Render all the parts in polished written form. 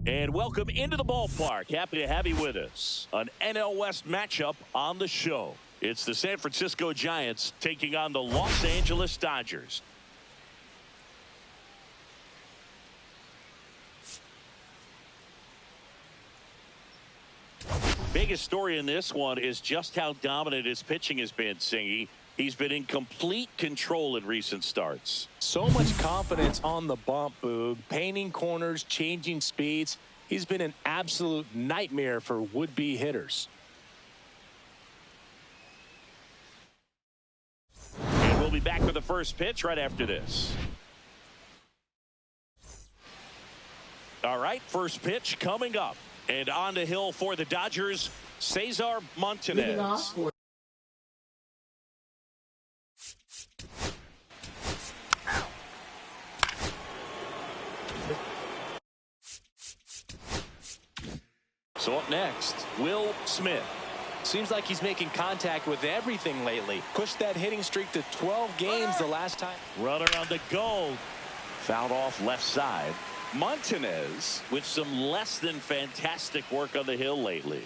And welcome into the ballpark. Happy to have you with us. An NL West matchup on the show. It's the San Francisco Giants taking on the Los Angeles Dodgers. Biggest story in this one is just how dominant his pitching has been, Singy. He's been in complete control in recent starts. So much confidence on the bump, Boog. Painting corners, changing speeds. He's been an absolute nightmare for would-be hitters. And we'll be back with the first pitch right after this. All right, first pitch coming up. And on the hill for the Dodgers, Cesar Montanez. So up next, Will Smith. Seems like he's making contact with everything lately. Pushed that hitting streak to 12 games the last time. Runner on the go. Fouled off left side. Montanez with some less than fantastic work on the hill lately.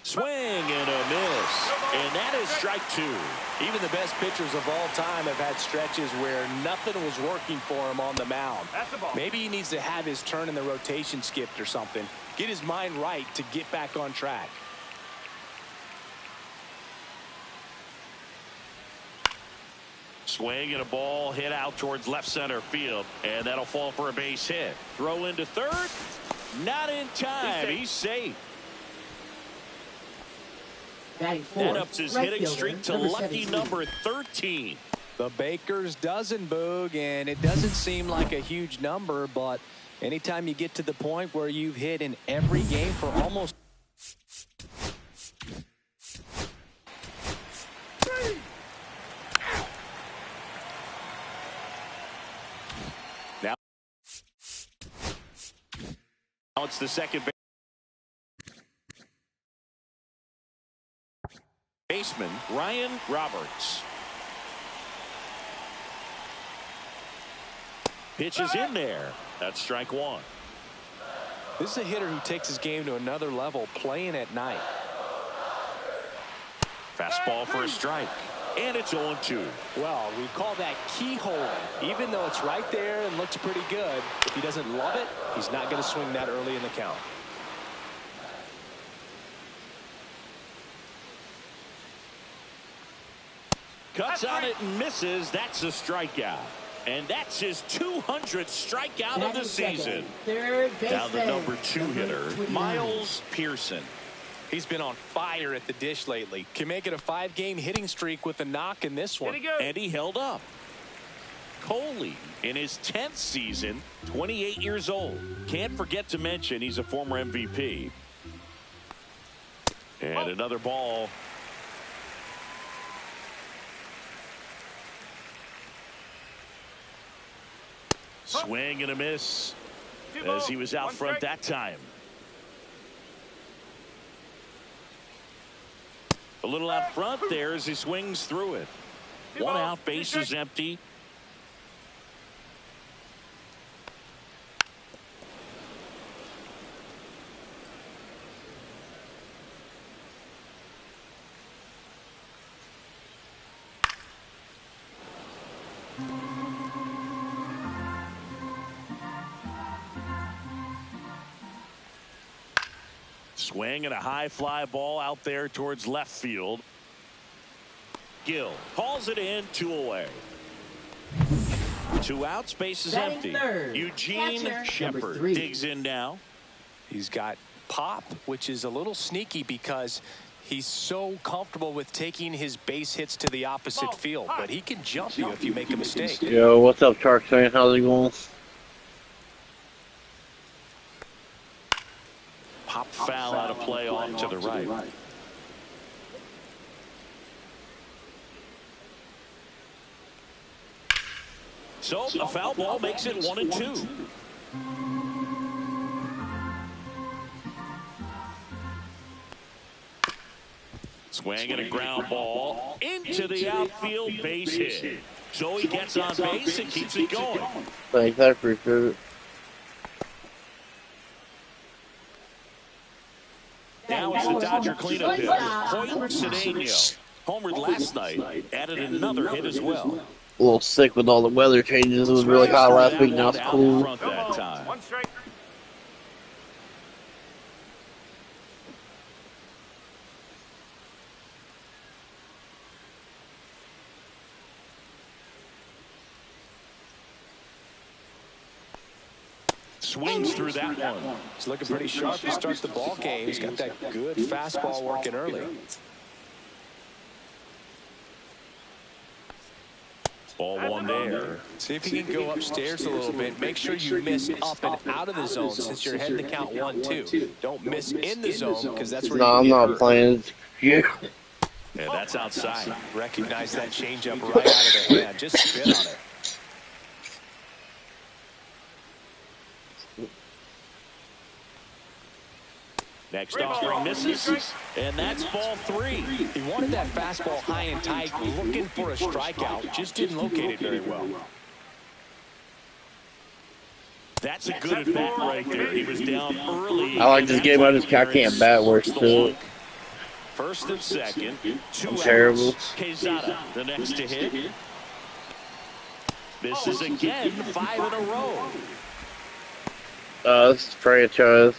Swing and a miss. And that is strike two. Even the best pitchers of all time have had stretches where nothing was working for him on the mound. Maybe he needs to have his turn in the rotation skipped or something. Get his mind right to get back on track. Swing and a ball hit out towards left center field. And that'll fall for a base hit. Throw into third. Not in time. He's safe. That ups his hitting streak to lucky number 13. The Baker's dozen, Boog, and it doesn't seem like a huge number, but anytime you get to the point where you've hit in every game for almost now it's the second baseman, Ryan Roberts. Pitch is in there. That's strike one. This is a hitter who takes his game to another level, playing at night. Fastball for a strike. And it's 0-2. Well, we call that keyhole. Even though it's right there and looks pretty good, if he doesn't love it, he's not going to swing that early in the count. Cuts on it and misses. That's a strikeout. And that's his 200th strikeout of the season. Down the number 2 hitter, Miles Pearson. He's been on fire at the dish lately. Can make it a 5-game hitting streak with a knock in this one. And he held up. Coley in his 10th season, 28 years old. Can't forget to mention he's a former MVP. And another ball. Swing and a miss as he was out front that time. A little out front there as he swings through it. One out, base is empty. Swing and a high fly ball out there towards left field. Gill calls it in, 2 away. 2 outs, base is empty. Eugene Shepard digs in now. He's got pop, which is a little sneaky because he's so comfortable with taking his base hits to the opposite field, but he can jump you if you make a mistake. Yo, what's up, Shark fan? How's it going? Pop foul out of play off to the right. So a foul ball makes it 1-2. Swing and a ground ball into the outfield, base hit. So he gets on base and keeps it going. Thanks, I appreciate it. Now it's the Dodger cleanup hitter, Hoyt Cedeno. Homered last night, added another hit as well. A little sick with all the weather changes. It was really hot last week, now it's cool. That time. One strike. Swings through that one. He's looking pretty sharp to start the ball game. He's got that good fastball working early. Ball one there. See if you can go upstairs a little bit. Make sure you miss up and out of the zone since you're heading to count 1-2. Don't miss in the zone because that's where No, I'm not playing. Yeah. Yeah, that's outside. Recognize that changeup right out of the hand. Just spit on it. Next offering misses, and that's ball 3. He wanted that fastball high and tight, looking for a strikeout. Just didn't locate it very well. That's a good at bat right there. He was down early. I like this game. I can't bat worse too. First and second. I'm terrible. Quezada, the next to hit. Misses again, 5 in a row. This is franchise.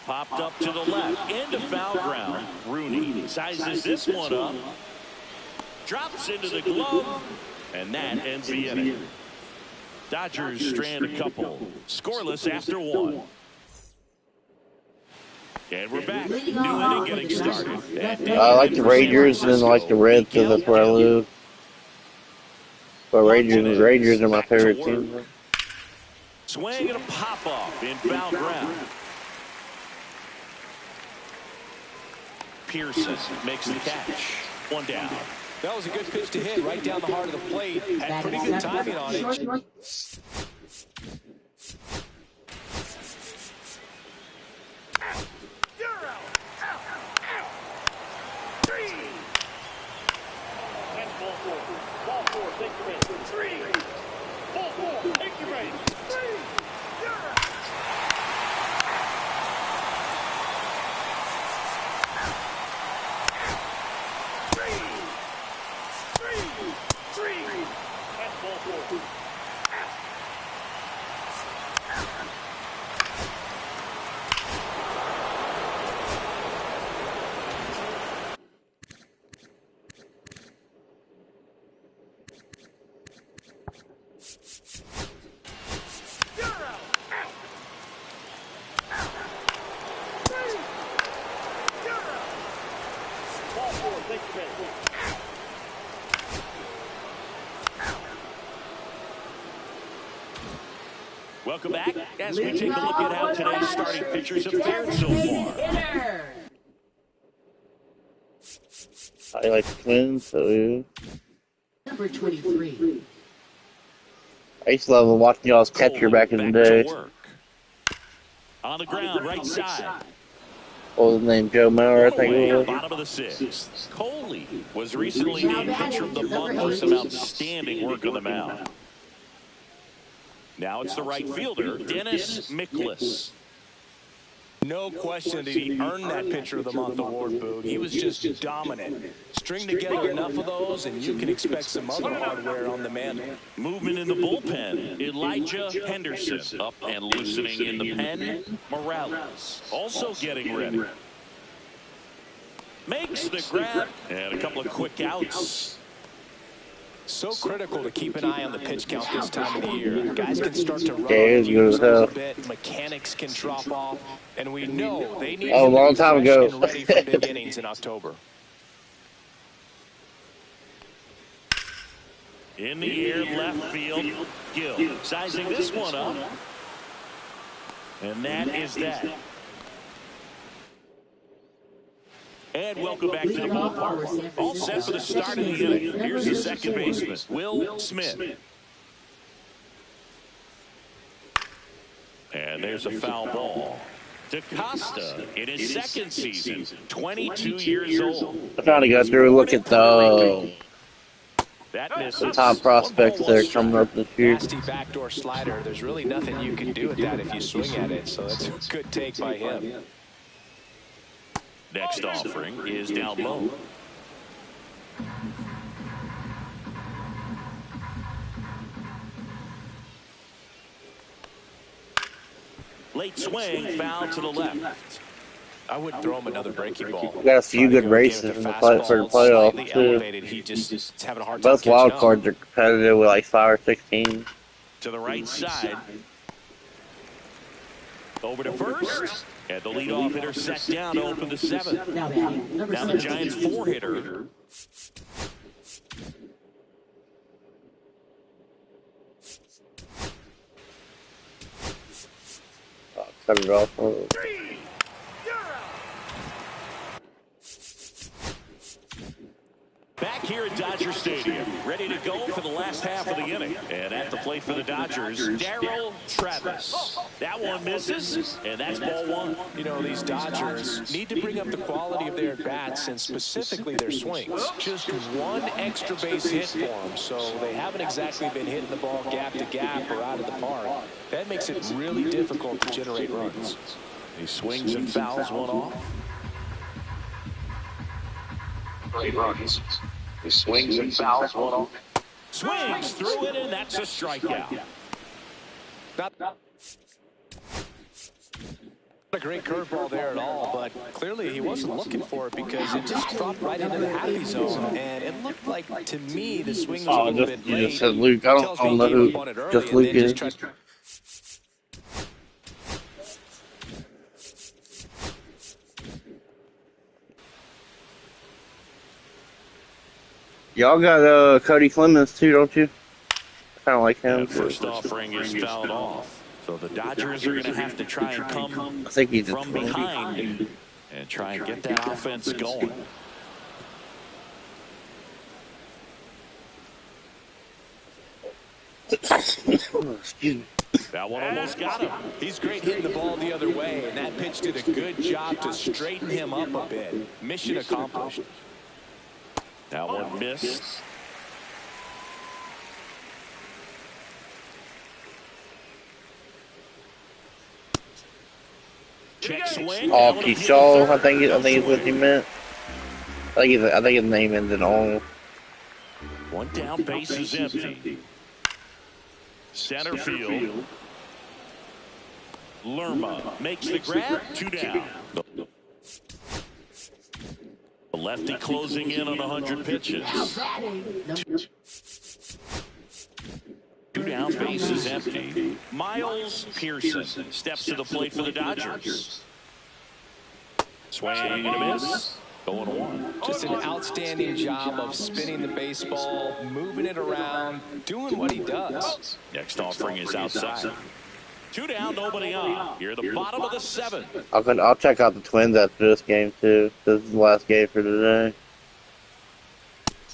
Popped up to the left, into foul ground. Rooney sizes this one up. Drops into the glove, and that ends the inning. Dodgers strand a couple. Scoreless after 1. And we're back. New inning getting started. I like the Rangers and I like the Reds because that's where I live. But Rangers are my favorite team. Swing and a pop-off in foul ground. Pearson makes the catch. 1 down. That was a good pitch to hit right down the heart of the plate. Had pretty good timing on it. Welcome back as we take a look at how today's starting pitchers have fared so far. I like the Twins, so yeah. Number 23. I used to love watching y'all's catcher back in the day. On the ground, right side. What was his name? Joe Mauer, I think it was. Bottom of the 6th. Coley was recently named pitcher of the month for some outstanding work on the mound. Now it's the right fielder, Dennis Miklas. No question did he earn that Pitcher of the Month award, Boog. He was just dominant. String together enough of those, and you can expect some other hardware on the man. Movement in the bullpen. Elijah Henderson up and loosening in the pen. Morales also getting ready. Makes the grab, and a couple of quick outs. So critical to keep an eye on the pitch count this time of the year. Guys can start to run a a bit. Mechanics can drop off. And we know they need a long time ago. and ready for big innings in October. In the air, left field, Gill. Sizing this one up. And that is that. And welcome back to the ballpark. All set for the start of the inning. Here's the second baseman, Will Smith. And there's a foul ball. DaCosta in his second season, 22 years old. I'm trying to go through and look at the top prospects that are coming up this year. Nasty backdoor slider. There's really nothing you can do with that if you swing at it. So that's a good take by him. Next offering is down low. Late swing, foul to the left. I wouldn't throw him another breaking ball. We got a few good races in the for the playoffs too. He just is having a hard time. Both wild cards are competitive with like 5 or 6 teams. To the right side. Over to first. And the leadoff hitter set down to open the 7th. Now the Giants 4-hitter. Cut it off. Back here at Dodger Stadium, ready to go for the last half of the inning. And at the plate for the Dodgers, Darryl Travis. That one misses, and that's ball 1. You know, these Dodgers need to bring up the quality of their bats and specifically their swings. Just one extra base hit for them, so they haven't exactly been hitting the ball gap to gap or out of the park. That makes it really difficult to generate runs. He swings and fouls one off. Great runs. He swings and fouls one off. Swings through it, and that's a strikeout. Not a great curveball there at all, but clearly he wasn't looking for it because it just dropped right into the happy zone, and it looked like, to me, the swing was a little bit late. You just said Luke. I don't know who just Luke is. Y'all got Cody Clemens too, don't you? I kind of like him. First offering is fouled off. So the Dodgers are going to have to try and come from behind and try and get that offense going. Excuse me. That one almost got him. He's great hitting the ball the other way, and that pitch did a good job to straighten him up a bit. Mission accomplished. That one missed. Check swing. Oh, Keyshaw, I think is what he meant. I think his name ends in on. One down, base is empty. Center field. Lerma makes the grab. 2 down. The lefty closing in on 100 pitches. 2 down, base is empty. Miles Pearson steps to the plate for the Dodgers. Swing and a miss. Going 1. Just an outstanding job of spinning the baseball, moving it around, doing what he does. Next offering is outside. 2 down, nobody on. Here at the bottom of the 7th. I'll check out the Twins after this game too. This is the last game for today.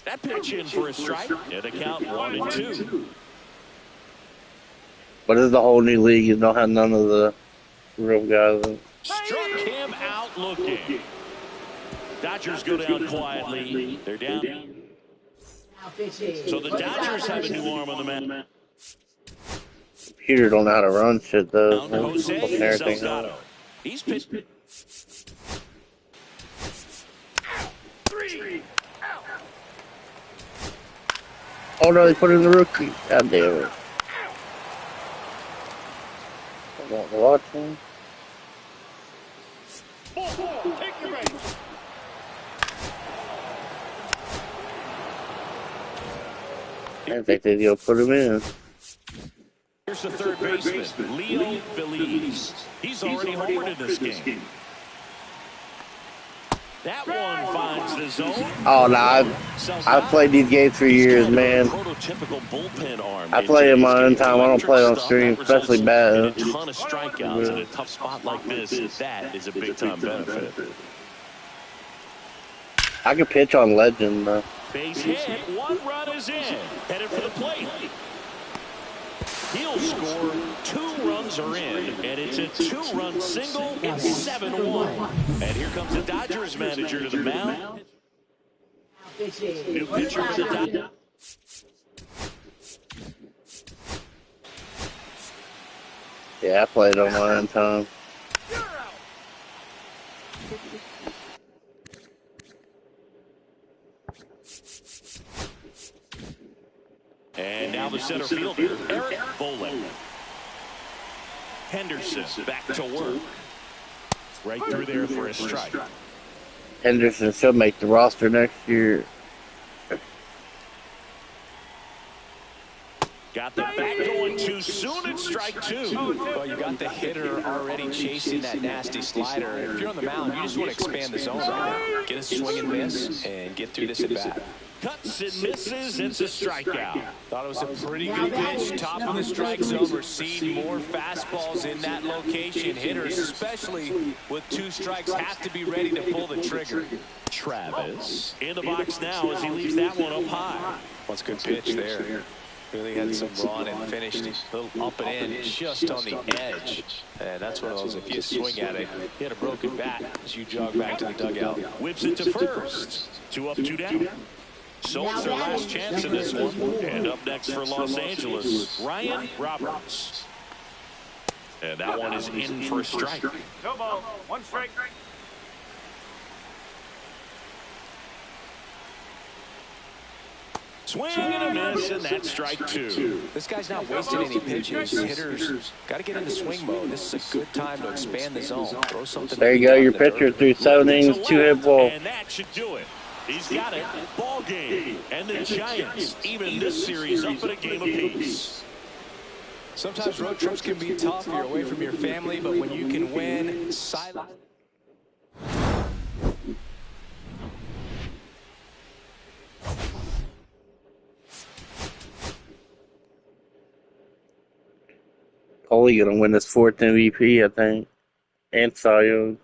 That pitch in for a strike. And the count 1-2. But this is a whole new league. You don't have none of the real guys. Struck him out looking. Dodgers go down quietly. They're down. So the Dodgers have a new arm on the mound. Computer don't know how to run shit though. Jose Salgado. He's pitched. 3. Oh no, they put in the rookie. God damn it. I want to watch him. 4. Take your base. I didn't think they'd go put him in. Here's the third baseman, Leo Feliz. He's already homered in this game. That one finds the zone. Oh no, I've played these games for years, man. Prototypical bullpen arm. I play in my own time. I don't play on stream, especially bad. A ton of strikeouts in a tough spot like this. That is a big time benefit. I can pitch on Legend though. Base hit. 1 run is in. Headed for the plate. He'll score. 2 runs are in, and it's a 2-run single. It's 7-1. And here comes the Dodgers manager to the mound. New pitcher for the Dodgers. Yeah, I played online, Tom. And now the center fielder, Eric Bolling. Henderson back to work. Right through there for a strike. Henderson should make the roster next year. Got the bat going too soon at strike 2. Well, you got the hitter already chasing that nasty slider. If you're on the mound, you just want to expand the zone right now. Get a swing and miss and get through this at bat. Cuts and misses. It's a strikeout. Thought it was a pretty good pitch. Top of the strike zone. We're seeing more fastballs in that location. Hitters, especially with 2 strikes, have to be ready to pull the trigger. Travis in the box now as he leaves that one up high. That's a good pitch there. Really had some run and finished a little up and in just on the edge. And that's one of those, if you swing at it, you had a broken bat as you jog back to the dugout. Whips it to first. 2 up, 2 down. So it's their last chance in this one. And up next for Los Angeles, Ryan Roberts. And that one is in for a strike. No ball, 1 strike. Swing and a miss, and that's strike 2. This guy's not wasting any pitches. Hitters got to get into swing mode. This is a good time to expand the zone. Throw something. There you go, your pitcher threw 7 innings, 2-hit ball. And that should do it. He's got it. Ball game. And the Giants, even this series, up at a game apiece. Sometimes road trips can be tough. You're away from your family, but when you can win, silent. Coley gonna win his 4th MVP, I think, and Cy Young.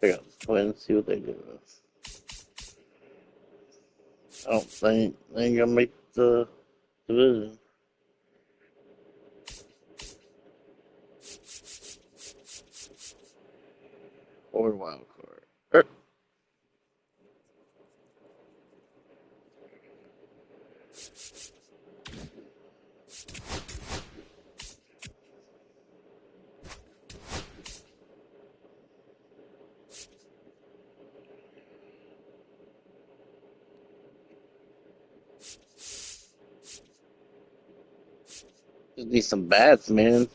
Check out the Twins, see what they do. I don't think they ain't gonna make the division. Or wild card. Just need some bats, man.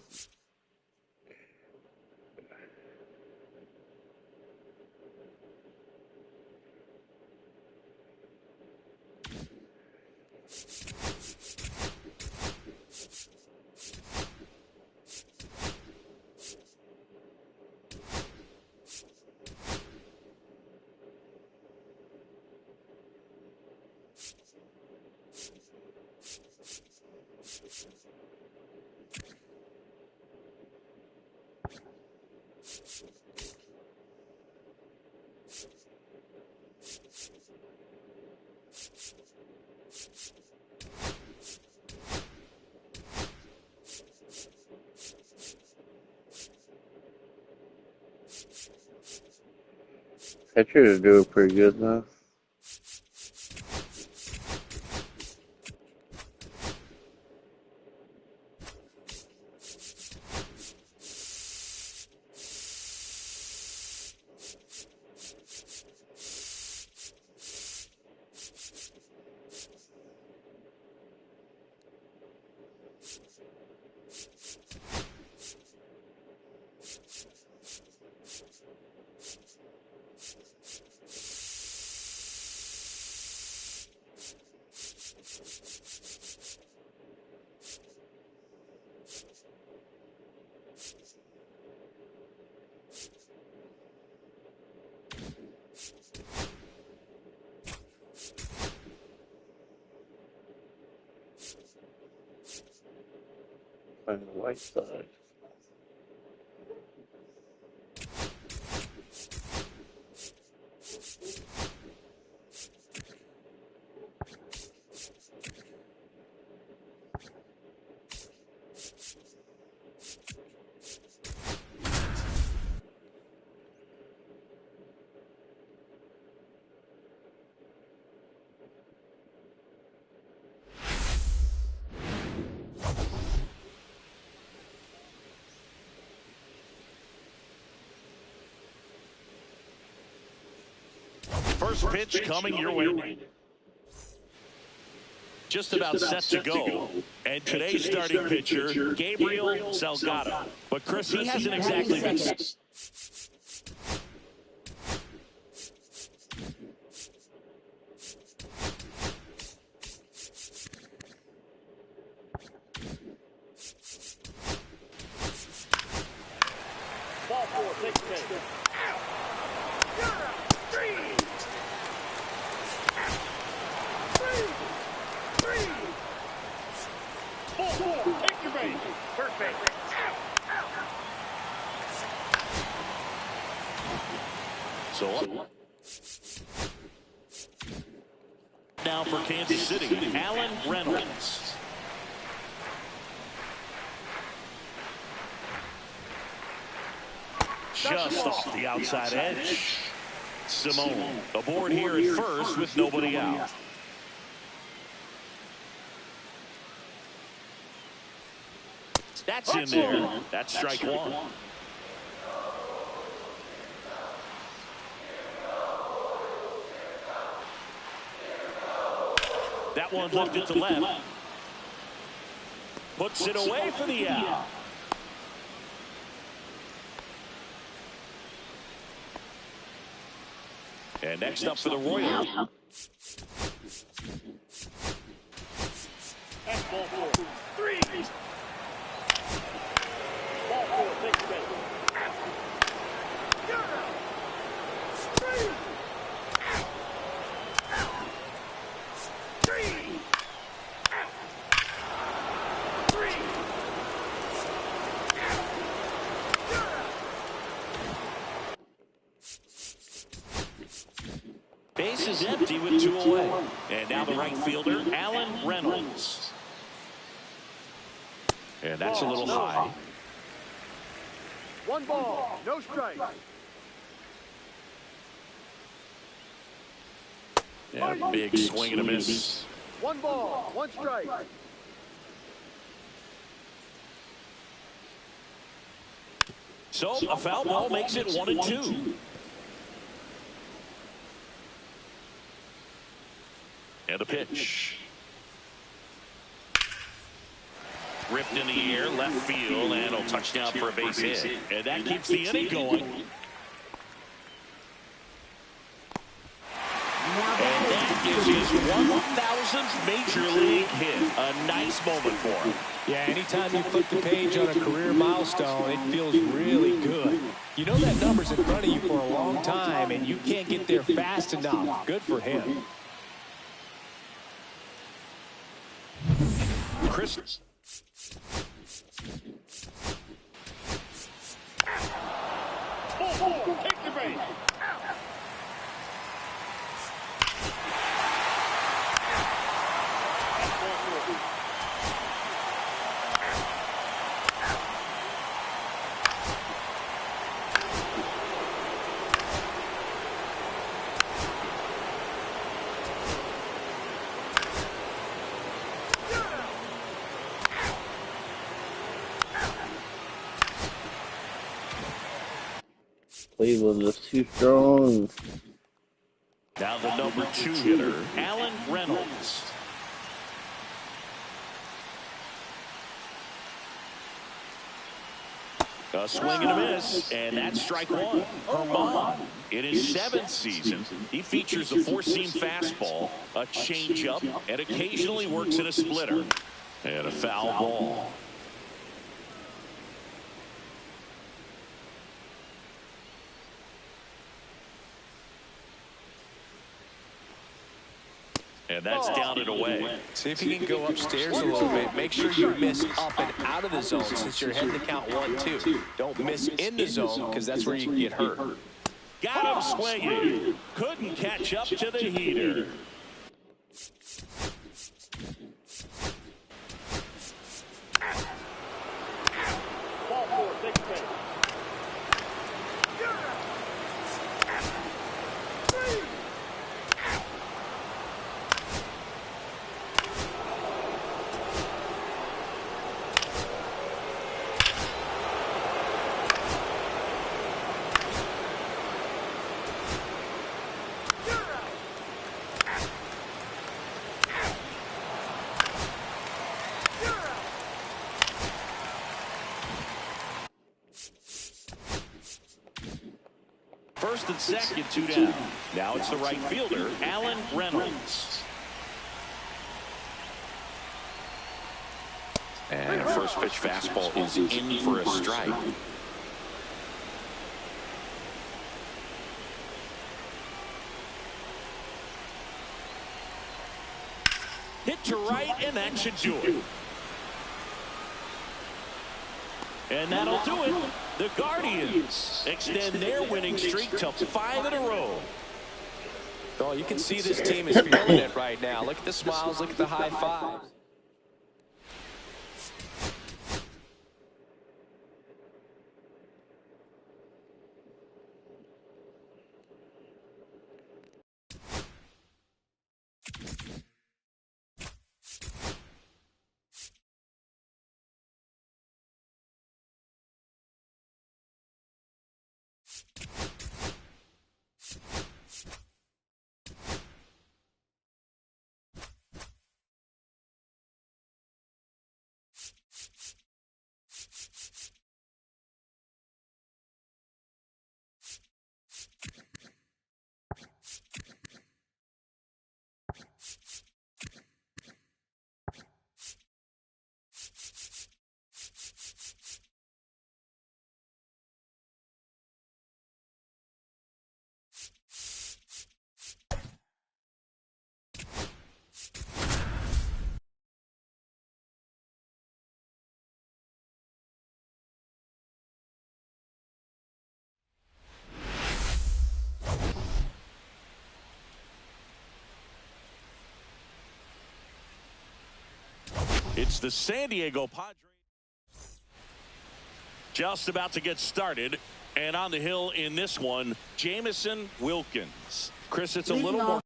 Pitchers are doing pretty good now. on the white side. First pitch coming your way. Just about set to go. And today's starting pitcher, Gabriel Salgado. But Chris, he hasn't exactly been... Ball four, take the pitch. Ball four, take your base. First base. So now for Kansas City, Allen Reynolds. Just off the outside edge. Simone aboard here at first with nobody out. That's in there. That's strike one. That one lifted to left. Puts it away for the out. And next up for the Royals. That's ball four. Three. Ball four, take the pitch. Base is empty with two away. And now the right fielder, Allen Reynolds. And that's a little high. One ball, no strike. And a big swing and a miss. One ball, one strike. So a foul ball makes it 1-2. And a pitch. Ripped in the air, left field, and a touchdown for a base hit. And that keeps the inning going. And that is his 1,000th major league hit. A nice moment for him. Yeah, anytime you flip the page on a career milestone, it feels really good. You know that number's in front of you for a long time, and you can't get there fast enough. Good for him. Chris. Ball four, take the base. Cleveland is too strong. Now the number 2 hitter, Allen Reynolds. A swing and a miss, and that's strike one. Herman, in his 7th season, he features a four-seam fastball, a changeup, and occasionally works in a splitter. And a foul ball. And that's down and away. See if you can go upstairs a little bit. Make sure you miss up and out of the zone since you're heading to count 1-2. Don't miss in the zone because that's where you can get hurt. Got him swinging. Couldn't catch up to the heater. Ball four, take your base. First and second, 2 down. Now it's the right fielder, Allen Reynolds. And a first pitch fastball is in for a strike. Hit to right, and that should do it. And that'll do it. The Guardians extend their winning streak to 5 in a row. Oh, you can see this team is feeling it right now. Look at the smiles. Look at the high fives. It's the San Diego Padres. Just about to get started. And on the hill in this one, Jamison Wilkins. Chris, it's a little more.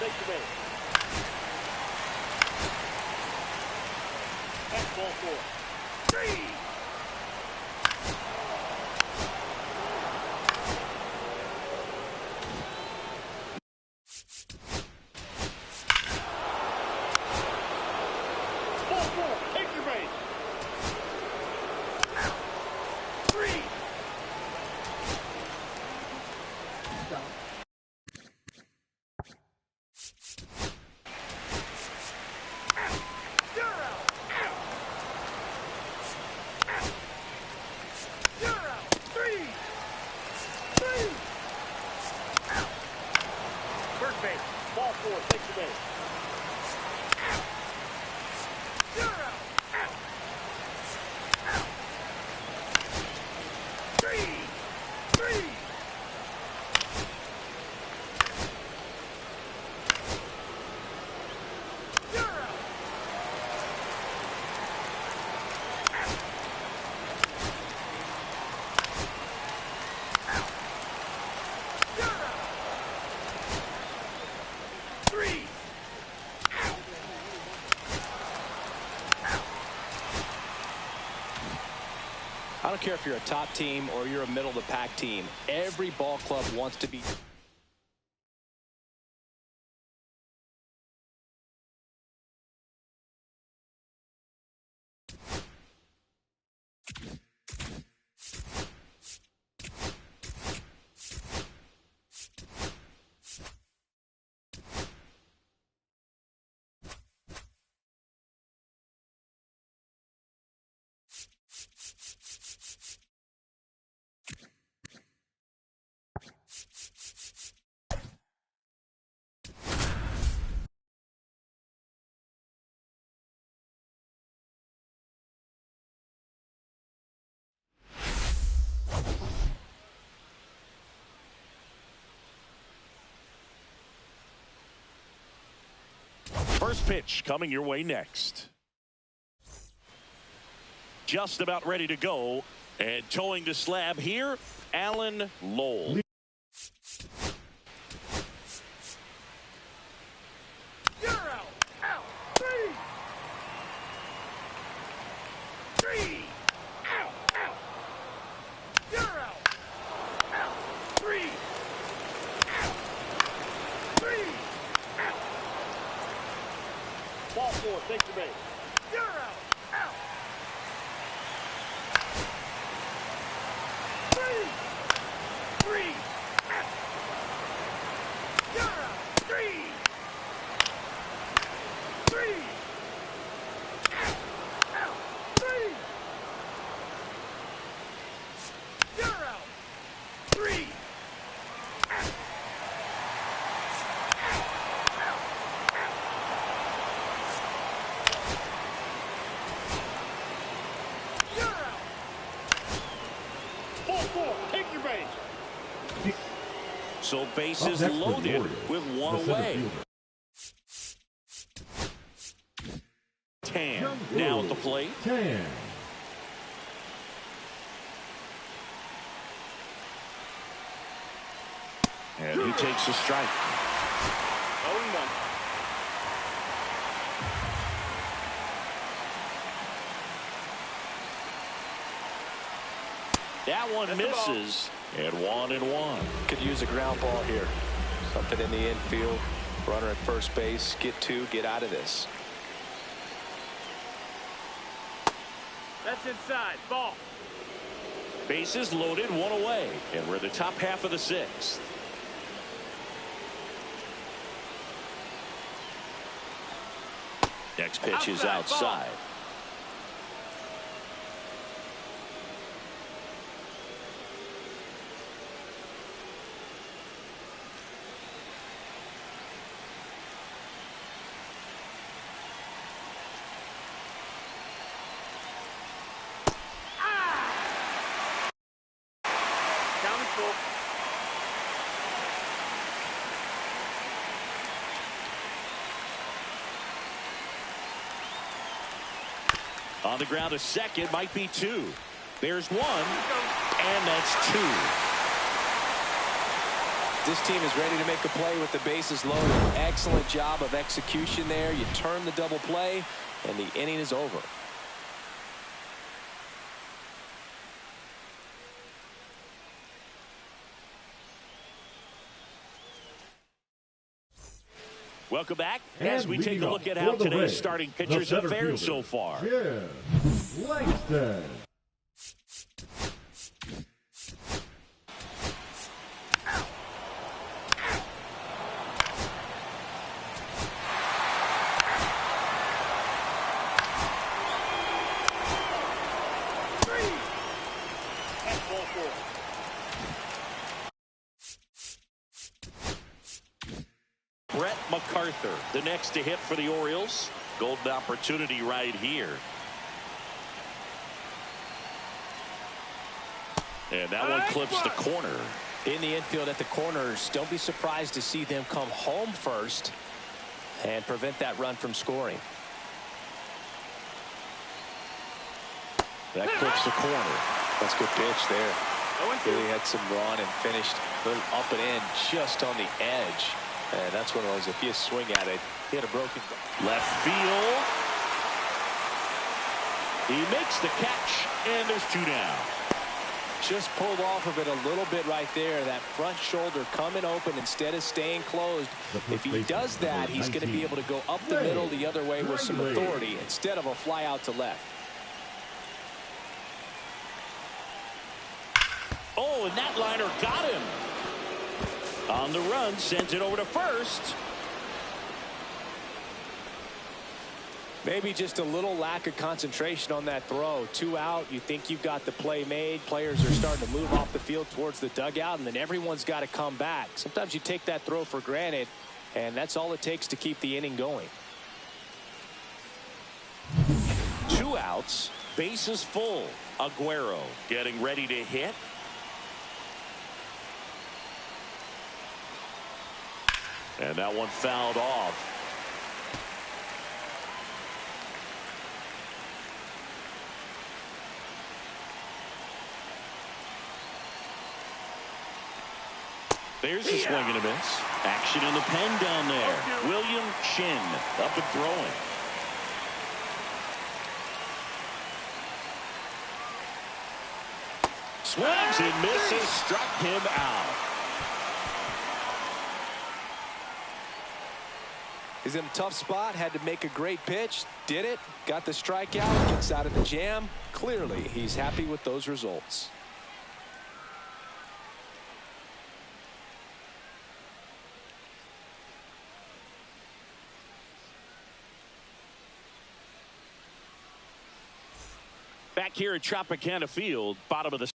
Take your base. That's ball four. 3. Ball four. Take your base. 3. I don't care if you're a top team or you're a middle-of-the-pack team. Every ball club wants to be. First pitch coming your way next. Just about ready to go. And towing the slab here, Alan Lowell. You're out. Out. Three. Three. Out. Out. You're out. Out. Three. Out. Three. Out. Ball four. Take your base. You're out. Out. Three. Three. Out. You're out. Three. Three. Out. Out. Three. You're out. Three. Out. Out. Out. Out. You're out. Ball four. Take your base. So bases loaded with one away. Tan now at the plate. And he takes a strike. 0-1. That one misses. And 1-1. Could use a ground ball here. Something in the infield. Runner at first base. Get two. Get out of this. That's inside. Ball. Bases loaded, one away. And we're in the top half of the sixth. Next pitch is outside. Count is full. On the ground, a second, might be two. There's one, and that's two. This team is ready to make a play with the bases loaded. Excellent job of execution there. You turn the double play, and the inning is over. Welcome back as we take a look at how today's starting pitchers have fared so far. Langston. Three. That's ball four. Brett MacArthur, the next to hit for the Orioles. Golden opportunity right here. And that one clips the corner. In the infield at the corners, don't be surprised to see them come home first and prevent that run from scoring. That clips the corner. That's a good pitch there. Really had some run and finished a little up and in just on the edge. And that's one of those, if you swing at it, he had a broken Left field. He makes the catch, and there's two down. Just pulled off of it a little bit right there. That front shoulder coming open instead of staying closed. If he does that, he's going to be able to go up the middle the other way with some authority instead of a fly out to left. Oh, and that liner got him. On the run, sends it over to first. Maybe just a little lack of concentration on that throw. 2 out. You think you've got the play made. Players are starting to move off the field towards the dugout, and then everyone's got to come back. Sometimes you take that throw for granted, and that's all it takes to keep the inning going. 2 outs. Bases full. Aguero getting ready to hit. And that one fouled off. There's a swing and a miss. Action in the pen down there. William Chin up and throwing. Swings and misses. Struck him out. He's in a tough spot. Had to make a great pitch. Did it. Got the strikeout. Gets out of the jam. Clearly, he's happy with those results. Back here at Tropicana Field, bottom of the.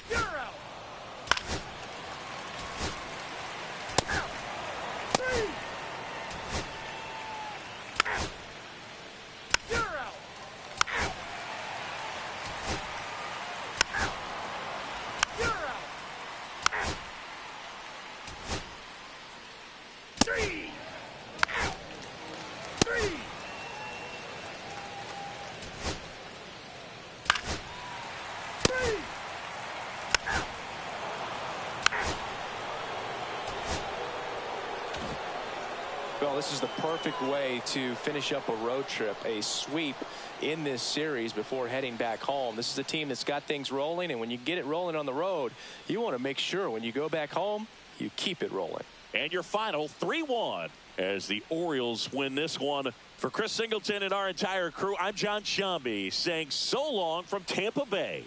You're out. Three. You're out. You're out. Three. Well, this is the perfect way to finish up a road trip, a sweep in this series before heading back home. This is a team that's got things rolling, and when you get it rolling on the road, you want to make sure when you go back home, you keep it rolling. And your final 3-1 as the Orioles win this one. For Chris Singleton and our entire crew, I'm John Shambi saying so long from Tampa Bay.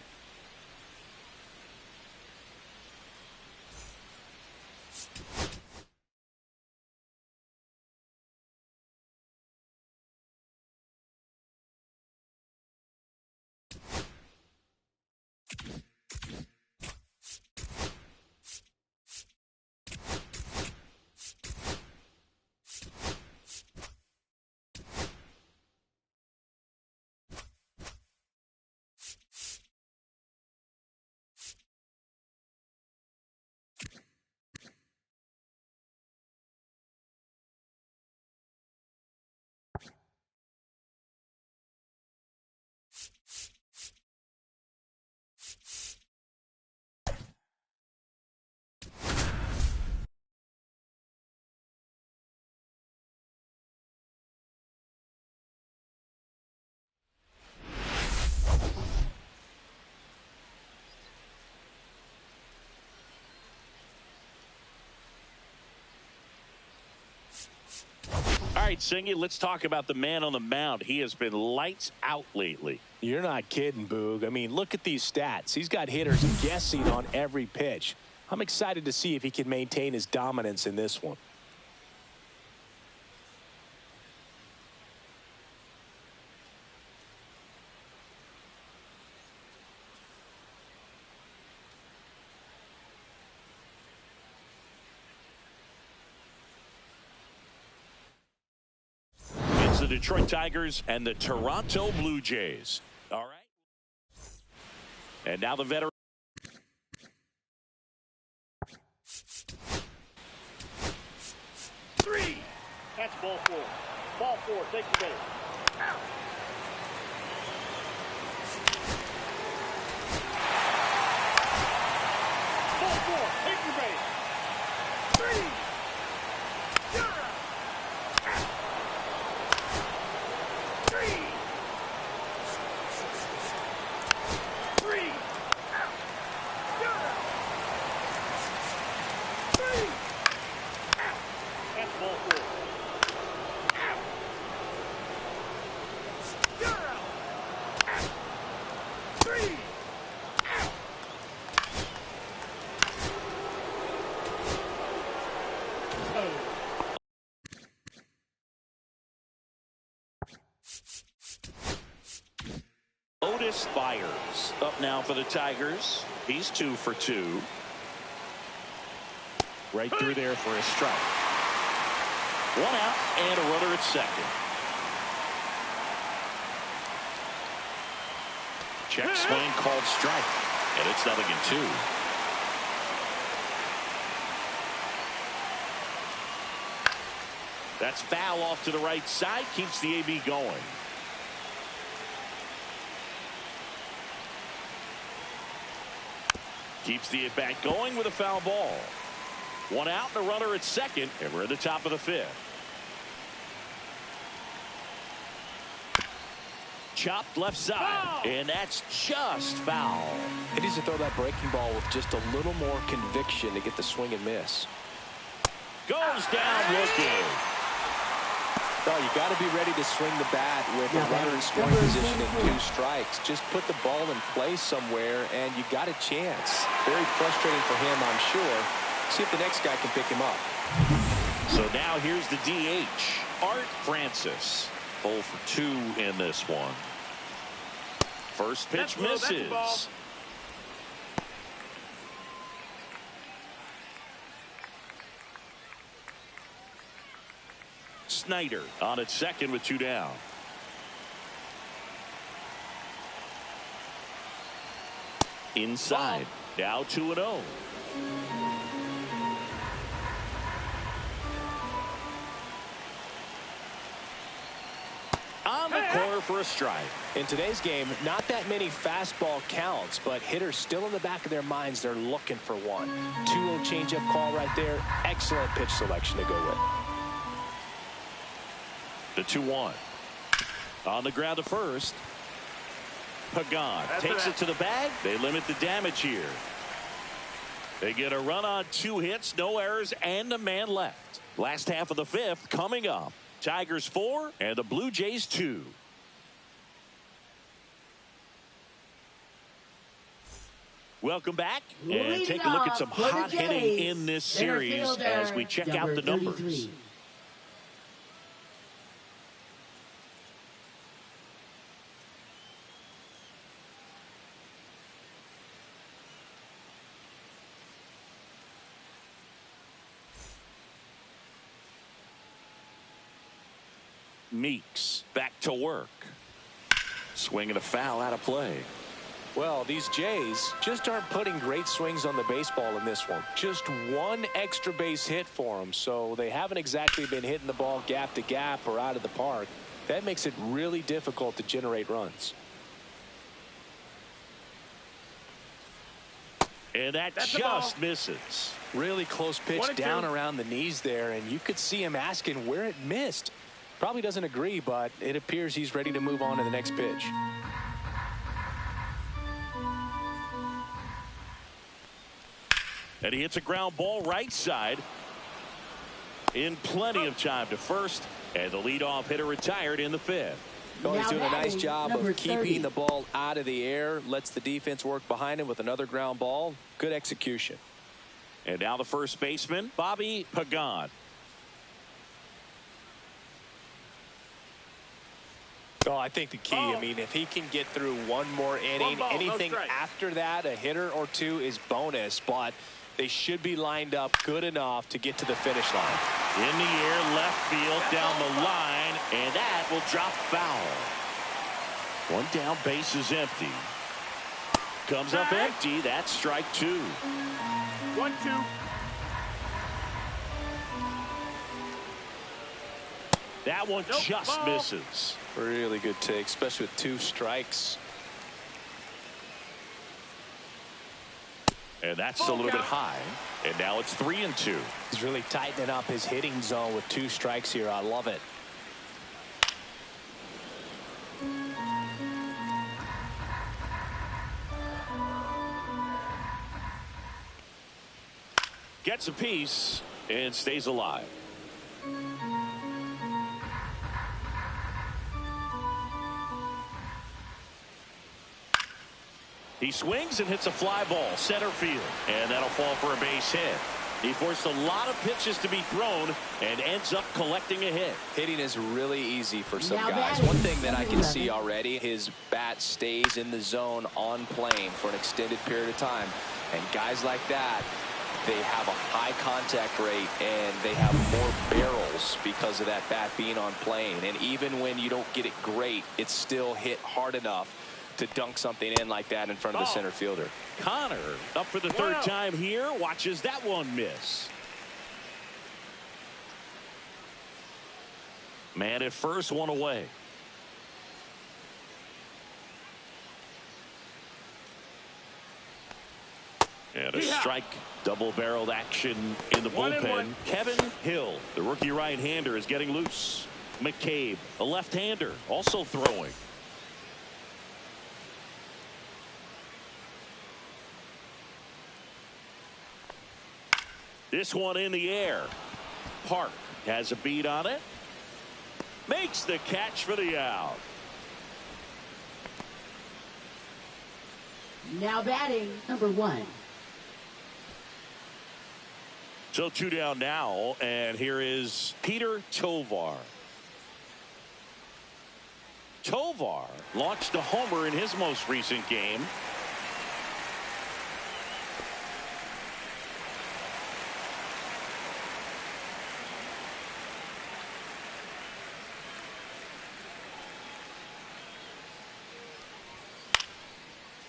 All right, Singy, let's talk about the man on the mound. He has been lights out lately. You're not kidding, Boog. I mean, look at these stats. He's got hitters guessing on every pitch. I'm excited to see if he can maintain his dominance in this one. The Detroit Tigers and the Toronto Blue Jays. All right. And now the veteran. Three. That's ball 4. Ball 4. Take the base. Out. Ball 4. Take the base. 3. You're out. Otis Byers up now for the Tigers. He's 2 for 2. Right through there for a strike. 1 out and a runner at second. Check swing called strike. And it's 0-2. That's foul off to the right side. Keeps the AB going. Keeps the at-bat going with a foul ball. 1 out and a runner at second. And we're at the top of the 5th. Chopped left side. And that's just foul. He needs to throw that breaking ball with just a little more conviction to get the swing and miss. Goes down looking. Oh, you got to be ready to swing the bat with a runner in scoring position and 2 strikes. Just put the ball in place somewhere, and you got a chance. Very frustrating for him, I'm sure. See if the next guy can pick him up. So now here's the DH, Art Francis. 0 for 2 in this one. First pitch misses. Snyder on at second with 2 down. Inside. Now 2-0. On the corner for a strike. In today's game, not that many fastball counts, but hitters still in the back of their minds, they're looking for one. 2-0 changeup call right there. Excellent pitch selection to go with. The 2-1. On the ground to first. Pagan takes it to the bag. They limit the damage here. They get a run on 2 hits, no errors, and a man left. Last half of the 5th coming up. Tigers 4 and the Blue Jays 2. Welcome back and take a look at some hot hitting in this series as we check out the numbers. Meeks back to work. Swinging a foul out of play. Well, these Jays just aren't putting great swings on the baseball in this one. Just 1 extra base hit for them, so they haven't exactly been hitting the ball gap to gap or out of the park. That makes it really difficult to generate runs. And that just misses. Really close pitch down around the knees there, and you could see him asking where it missed. Probably doesn't agree, but it appears he's ready to move on to the next pitch. And he hits a ground ball right side. In plenty of time to first. And the leadoff hitter retired in the 5th. Oh, he's doing a nice job of keeping the ball out of the air. Lets the defense work behind him with another ground ball. Good execution. And now the first baseman, Bobby Pagan. Oh, I think the key, I mean, if he can get through 1 more inning, anything after that, a hitter or 2 is bonus, but they should be lined up good enough to get to the finish line. In the air, left field, down the line, and that will drop foul. 1 down, base is empty. Comes up empty, that's strike 2. 1-2. That one just misses. Really good take, especially with 2 strikes. And that's a little bit high. And now it's 3-2. He's really tightening up his hitting zone with 2 strikes here. I love it. Gets a piece and stays alive. He swings and hits a fly ball center field, and that'll fall for a base hit. He forced a lot of pitches to be thrown and ends up collecting a hit. Hitting is really easy for some Now guys. batting, One thing that I can number see 11. already, his bat stays in the zone on plane for an extended period of time. And guys like that, they have a high contact rate and they have more barrels because of that bat being on plane. And even when you don't get it great, it's still hit hard enough to dunk something in like that in front of the center fielder. Connor up for the third time here. Watches that one miss. Man at first, one away. And a strike. Double-barreled action in the bullpen. Kevin Hill, the rookie right-hander, is getting loose. McCabe, a left-hander, also throwing. This one in the air. Park has a beat on it. Makes the catch for the out. Now batting, number 1. So 2 down now, and here is Peter Tovar. Tovar launched a homer in his most recent game.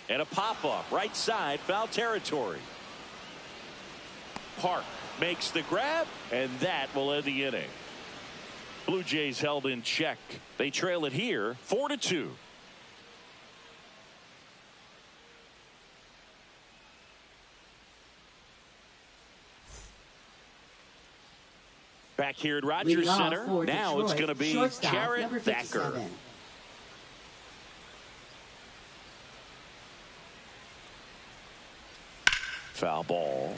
And a pop-up, right side, foul territory. Park makes the grab, and that will end the inning. Blue Jays held in check. They trail it here, 4-2. Back here at Rogers Leading off Center. for Now it's going to be shortstop, Jarrett number Thacker. 57. Foul ball.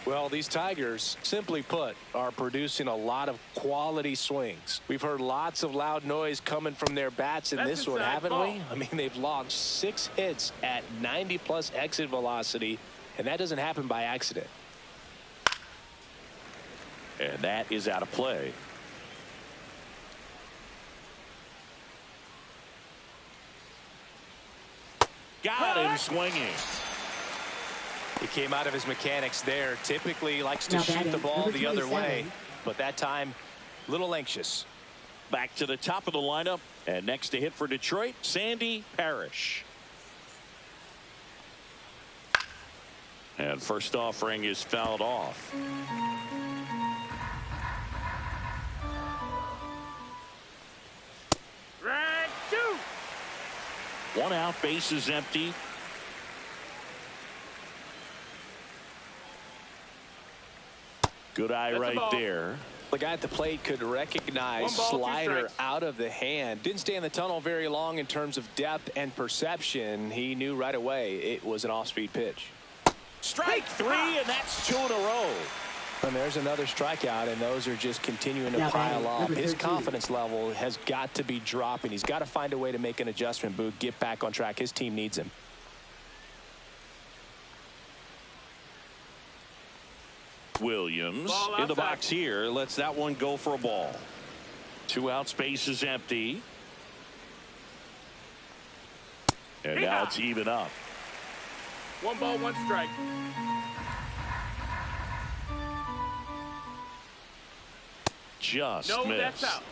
Well, these Tigers, simply put, are producing a lot of quality swings. We've heard lots of loud noise coming from their bats in this one, haven't we? I mean, they've logged 6 hits at 90-plus exit velocity, and that doesn't happen by accident. And that is out of play. Got him swinging. He came out of his mechanics there. Typically likes to Now shoot batting, the ball number the other 27. way, but that time, a little anxious. Back to the top of the lineup, and next to hit for Detroit, Sandy Parrish. And first offering is fouled off. Strike 2. 1 out, base is empty. Good eye That's a right ball. there. The guy at the plate could recognize 1 ball, 2 slider strikes. out of the hand. Didn't stay in the tunnel very long in terms of depth and perception. He knew right away it was an off-speed pitch. Strike 3, and that's 2 in a row. And there's another strikeout, and those are just continuing to Now pile batting, up. number His 13. confidence level has got to be dropping. He's got to find a way to make an adjustment, Boog, get back on track. His team needs him. Williams Ball in the outside. box here. Lets that one go for a ball. 2 out, space is empty. And now it's even up. 1 ball, 1 strike. Just No, missed. that's out.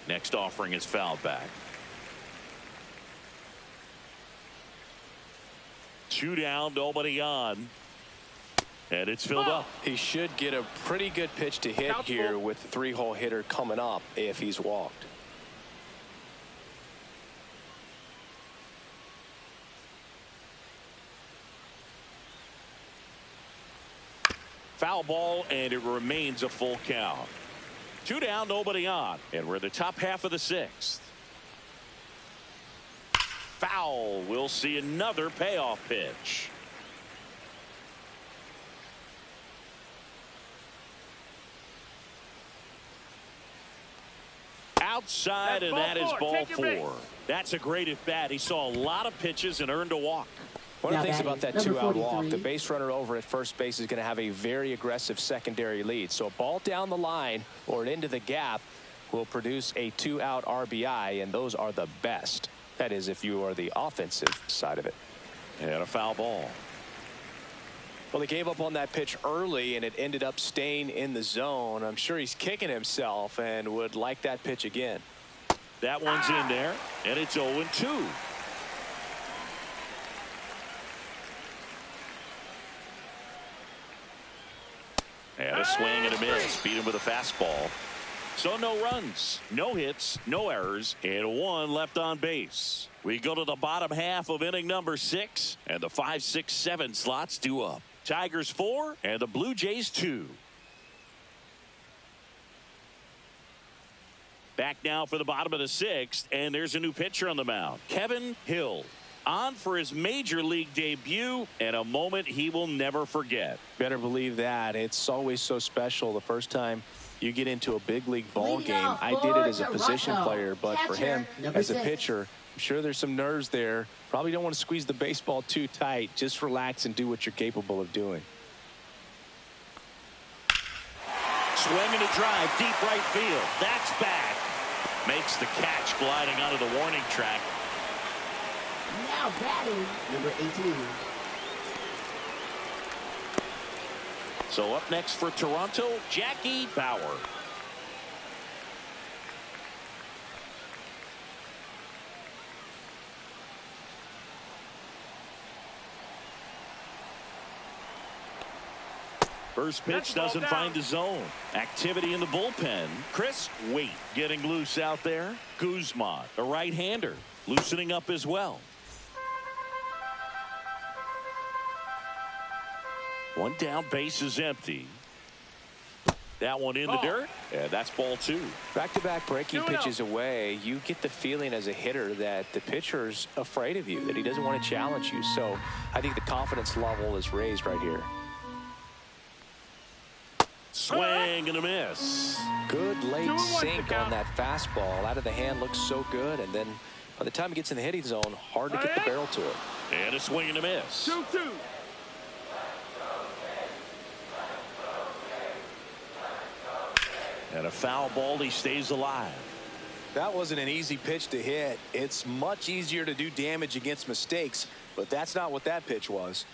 Next offering is fouled back. 2 down, nobody on. And it's filled up. He should get a pretty good pitch to hit Countable. here with the 3-hole hitter coming up if he's walked. Foul ball, and it remains a full count. 2 down, nobody on. And we're in the top half of the 6th. Foul. We'll see another payoff pitch. Outside, That's and that is ball ball four. Take your 4. base. That's a great at bat. He saw a lot of pitches and earned a walk. One of the things batting, about that number two-out walk, 43. the base runner over at first base is going to have a very aggressive secondary lead. So a ball down the line or into the gap will produce a two-out RBI, and those are the best. That is, if you are the offensive side of it. And a foul ball. Well, he gave up on that pitch early, and it ended up staying in the zone. I'm sure he's kicking himself and would like that pitch again. That one's in there, and it's 0-2. And a swing and a miss. Beat him with a fastball. So no runs, no hits, no errors, and one left on base. We go to the bottom half of inning number 6, and the 5, 6, 7 slots due up. Tigers 4 and the Blue Jays 2. Back now for the bottom of the 6th, and there's a new pitcher on the mound. Kevin Hill on for his major league debut, and a moment he will never forget. Better believe that. It's always so special the first time you get into a big league ball game. I did it as a position player, but for him as a pitcher, I'm sure there's some nerves there. Probably don't want to squeeze the baseball too tight. Just relax and do what you're capable of doing. Swing and a drive, deep right field. That's back. Makes the catch, gliding onto the warning track. Now batting, number 18. So up next for Toronto, Jackie Bauer. First pitch doesn't find the zone. Activity in the bullpen. Chris Waite getting loose out there. Guzman, a right-hander, loosening up as well. One down, base is empty. That one in the dirt, and that's ball 2. Back-to-back breaking pitches away, you get the feeling as a hitter that the pitcher's afraid of you, that he doesn't want to challenge you. So I think the confidence level is raised right here. Swing and a miss. Good late sink on that fastball. Out of the hand, looks so good, and then by the time it gets in the hitting zone, hard to get the barrel to it. And a swing and a miss. 2-2. And a foul ball, he stays alive. That wasn't an easy pitch to hit. It's much easier to do damage against mistakes, but that's not what that pitch was.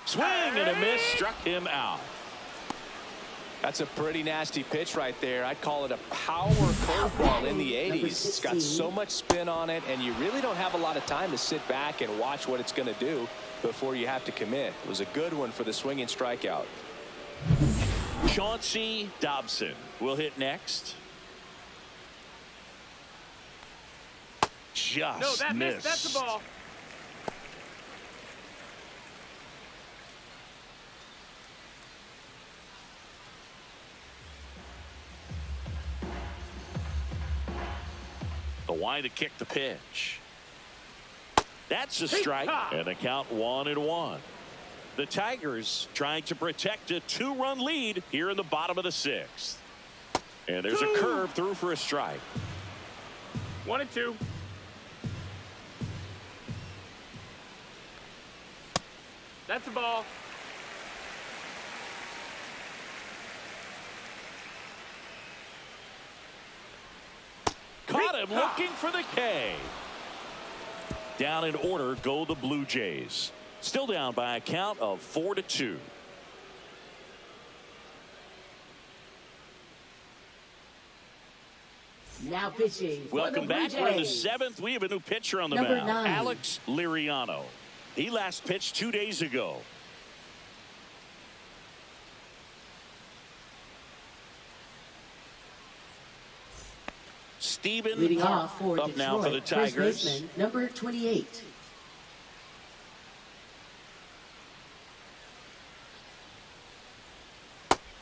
Swing and a miss, struck him out. That's a pretty nasty pitch right there. I'd call it a power curveball in the 80s. It's got so much spin on it, and you really don't have a lot of time to sit back and watch what it's going to do before you have to commit. It was a good one for the swinging strikeout. Chauncey Dobson will hit next. Just missed. That's the ball. The wide to kick the pitch. That's a strike, and a count 1-1. The Tigers trying to protect a 2-run lead here in the bottom of the 6th. And there's a curve through for a strike. 1-2. That's the ball. Caught him looking for the K. Down in order go the Blue Jays. Still down by a count of 4-2. Now pitching. Welcome back. We're in the 7th. We have a new pitcher on the Number mound. 9. Alex Liriano. He last pitched 2 days ago. Stephen Leading Hart off for up Detroit, now for the first Tigers. baseman, number 28.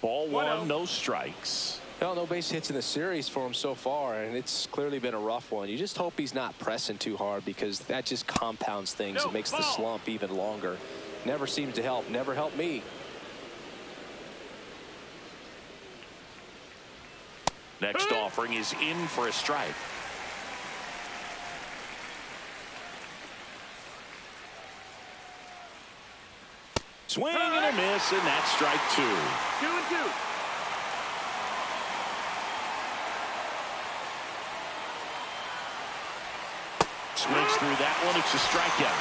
Ball 1, no strikes. Well, no base hits in the series for him so far, and it's clearly been a rough one. You just hope he's not pressing too hard, because that just compounds things. It makes the slump even longer. Never seems to help. Never helped me. Next offering is in for a strike. Swing and a miss, and that's strike 2. 2-2. Swings through that one. It's a strikeout.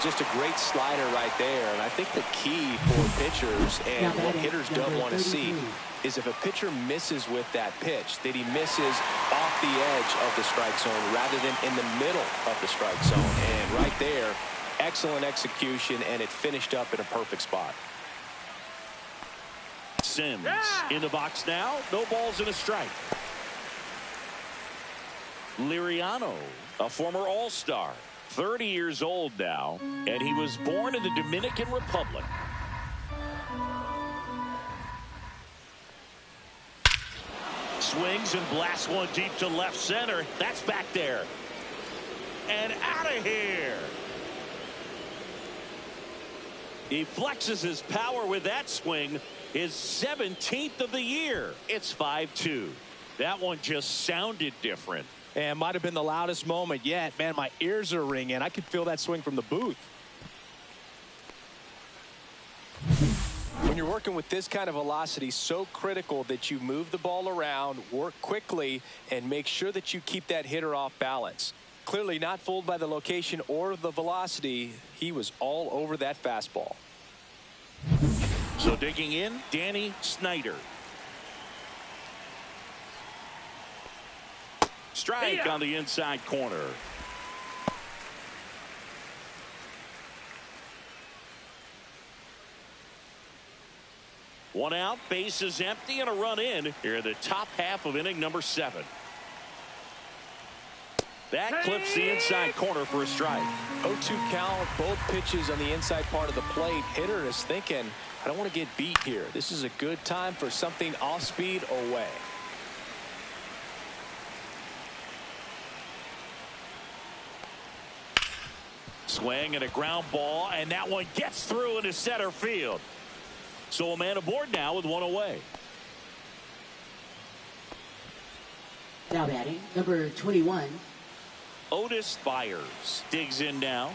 Just a great slider right there. And I think the key for pitchers and what hitters don't want to see is if a pitcher misses with that pitch, that he misses off the edge of the strike zone rather than in the middle of the strike zone. And right there, excellent execution, and it finished up in a perfect spot. Sims in the box now. No balls and a strike. Liriano, a former All-Star. 30 years old now, and he was born in the Dominican Republic. Swings and blasts one deep to left center. That's back there. And out of here. He flexes his power with that swing. His 17th of the year. It's 5-2. That one just sounded different. And might have been the loudest moment yet. Man, my ears are ringing. I could feel that swing from the booth. When you're working with this kind of velocity, so critical that you move the ball around, work quickly, and make sure that you keep that hitter off balance. Clearly not fooled by the location or the velocity. He was all over that fastball. So digging in, Danny Snyder. Strike on the inside corner. One out, base is empty, and a run in here in the top half of inning number 7. That clips the inside corner for a strike. 0-2 count, both pitches on the inside part of the plate. Hitter is thinking, I don't want to get beat here. This is a good time for something off speed away. Swing and a ground ball, and that one gets through into center field. So a man aboard now with one away. Now batting, number 21. Otis Byers digs in now.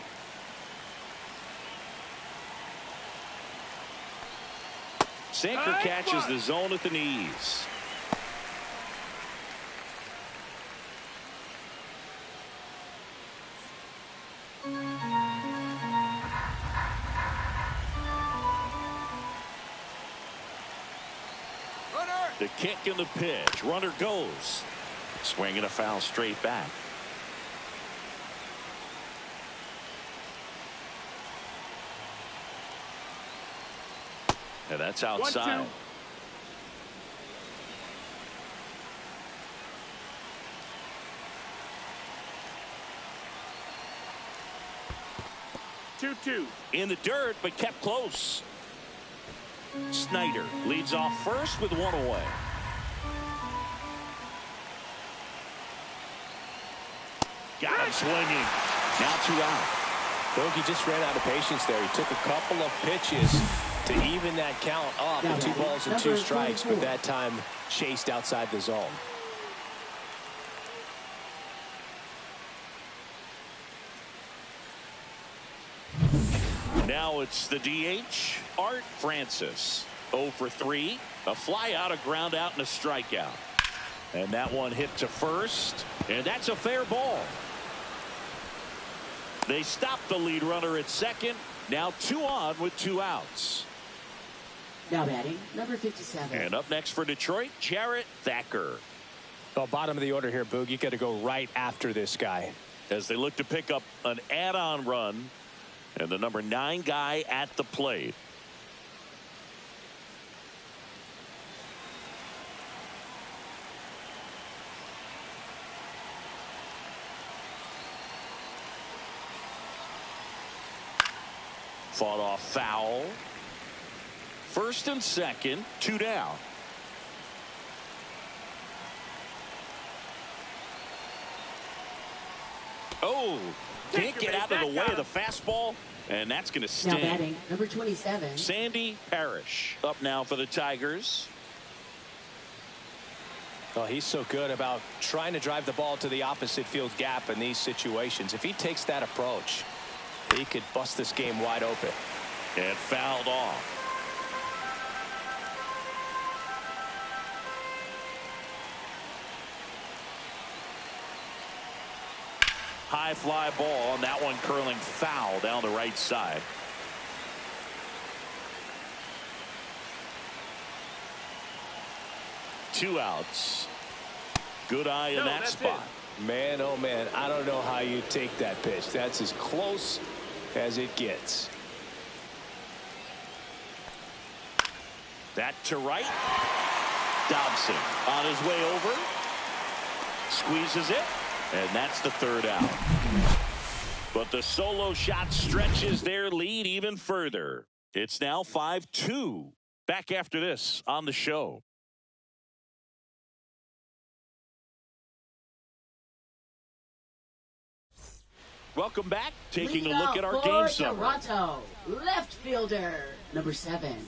Sinker catches the zone at the knees. The kick and the pitch. Runner goes. Swing and a foul straight back. And that's outside. 2-2. In the dirt, but kept close. Snyder leads off first with one away. Got him swinging. Now 2 out. Bogey just ran out of patience there. He took a couple of pitches to even that count up to 2 balls and 2 strikes, but that time chased outside the zone. Now it's the DH, Art Francis. 0 for 3. A fly out, a ground out, and a strikeout. And that one hit to first, and that's a fair ball. They stop the lead runner at second. Now 2 on with 2 outs. Now batting, number 57. And up next for Detroit, Jarrett Thacker. Well, bottom of the order here, Boog. You got to go right after this guy. As they look to pick up an add-on run. And the number 9 guy at the plate. Fought off foul. First and second, 2 down. Oh, can't get out of the way of the fastball, and that's going to sting. Now batting, number 27. Sandy Parrish up now for the Tigers. Well, he's so good about trying to drive the ball to the opposite field gap in these situations. If he takes that approach, he could bust this game wide open. And fouled off. High fly ball, and that one curling foul down the right side. Two outs. Good eye in that spot. Man, oh man, I don't know how you take that pitch. That's as close as it gets. That to right. Dobson on his way over. Squeezes it. And that's the third out. But the solo shot stretches their lead even further. It's now 5-2. Back after this on the show. Welcome back. Taking a look at our game summary. Toronto, left fielder, number 7.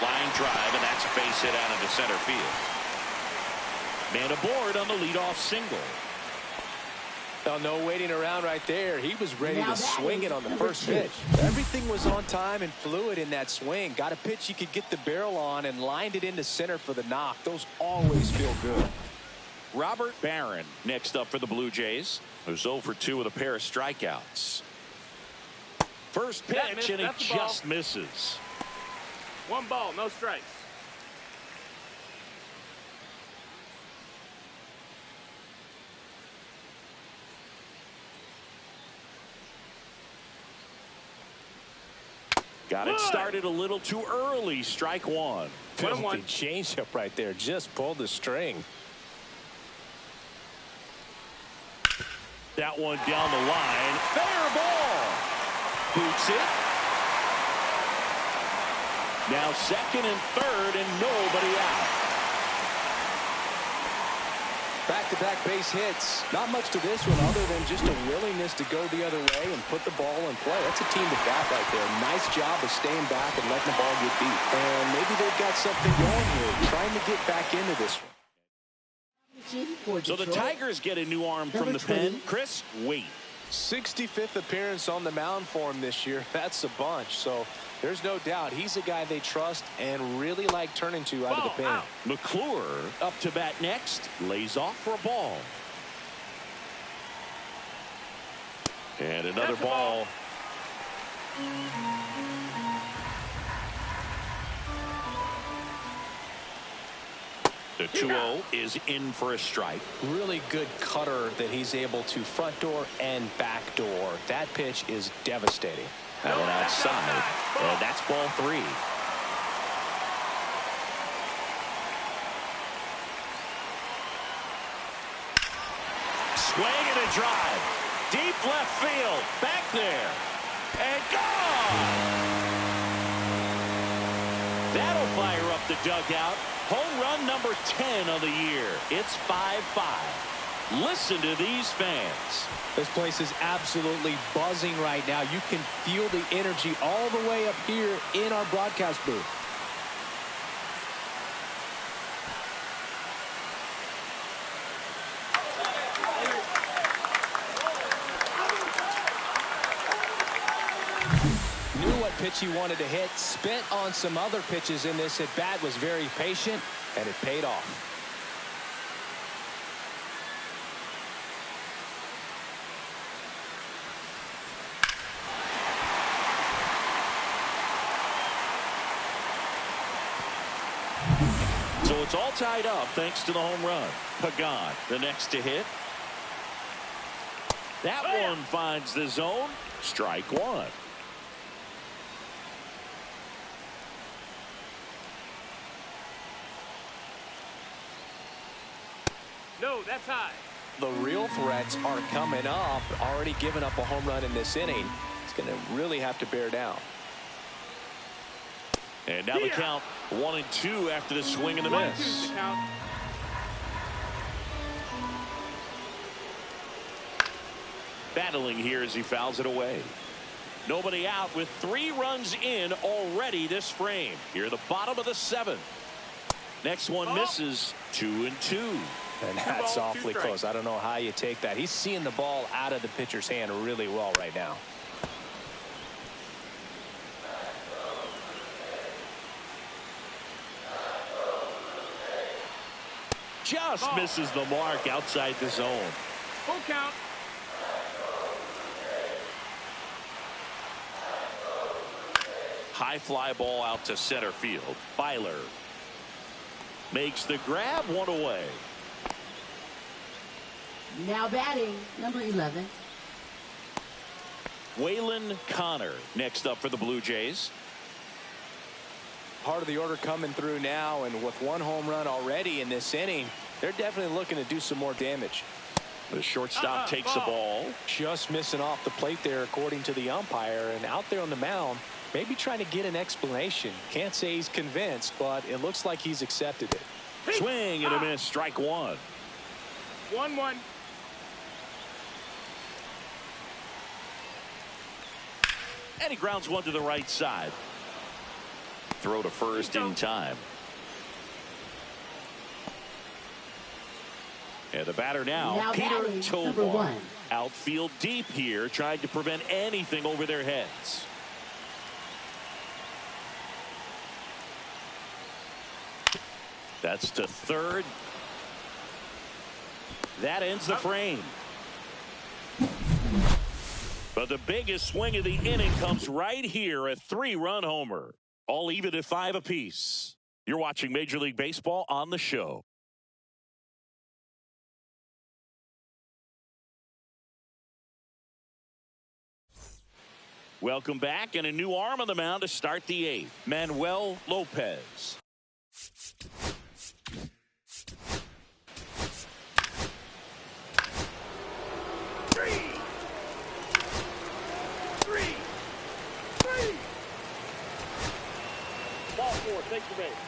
Line drive, and that's a base hit out into center field. Man aboard on the leadoff single. Oh, no waiting around right there. He was ready Now to swing it on the first pitch. Everything was on time and fluid in that swing. Got a pitch he could get the barrel on and lined it into center for the knock. Those always feel good. Robert Barron next up for the Blue Jays, who's 0 for 2 with a pair of strikeouts. First pitch, and he just misses. 1 ball, no strikes. Got it started a little too early. Strike one. Filthy changeup right there. Just pulled the string. That one down the line. Fair ball. Boots it. Now second and third, and nobody out. Back-to-back base hits. Not much to this one other than just a willingness to go the other way and put the ball in play. That's a team to bat right there. Nice job of staying back and letting the ball get beat. And maybe they've got something going here, trying to get back into this one. So the Tigers get a new arm from the pen. Chris, wait. 65th appearance on the mound for him this year. That's a bunch. So there's no doubt he's a guy they trust and really like turning to out of the pen. McClure up to bat next. Lays off for a ball. And another ball. The 2-0 is in for a strike. Really good cutter that he's able to front door and back door. That pitch is devastating. That one outside. And that's ball 3. Swing and a drive. Deep left field. Back there. And gone! That'll fire up the dugout. Home run number 10 of the year. It's 5-5. Listen to these fans. This place is absolutely buzzing right now. You can feel the energy all the way up here in our broadcast booth. Knew what pitch he wanted to hit. Spent on some other pitches in this at bat. Was very patient, and it paid off. So it's all tied up thanks to the home run. Pagan, the next to hit. That one finds the zone. Strike one. No, that's high. The real threats are coming up. Already given up a home run in this inning. It's going to really have to bear down. And now the count 1-2 after the swing and the miss. Battling here as he fouls it away. Nobody out with 3 runs in already this frame. Here the bottom of the 7th. Next one misses. 2-2. And that's awfully close. I don't know how you take that. He's seeing the ball out of the pitcher's hand really well right now. Just misses the mark outside the zone. Full count. High fly ball out to center field. Byler makes the grab, 1 away. Now batting, number 11. Waylon Connor next up for the Blue Jays. Part of the order coming through now, and with 1 home run already in this inning, they're definitely looking to do some more damage. The shortstop takes the ball. Just missing off the plate there according to the umpire, and out there on the mound maybe trying to get an explanation. Can't say he's convinced, but it looks like he's accepted it. Swing and a miss. Strike 1. 1-1. And he grounds one to the right side. Throw to first in time. And the batter now Peter batting, number Tovar. 1. Outfield deep here, trying to prevent anything over their heads. That's to third. That ends the frame. But the biggest swing of the inning comes right here, a 3-run homer. All even at 5 apiece. You're watching Major League Baseball on the show. Welcome back, and a new arm on the mound to start the 8th. Manuel Lopez. Ball 4, take your base.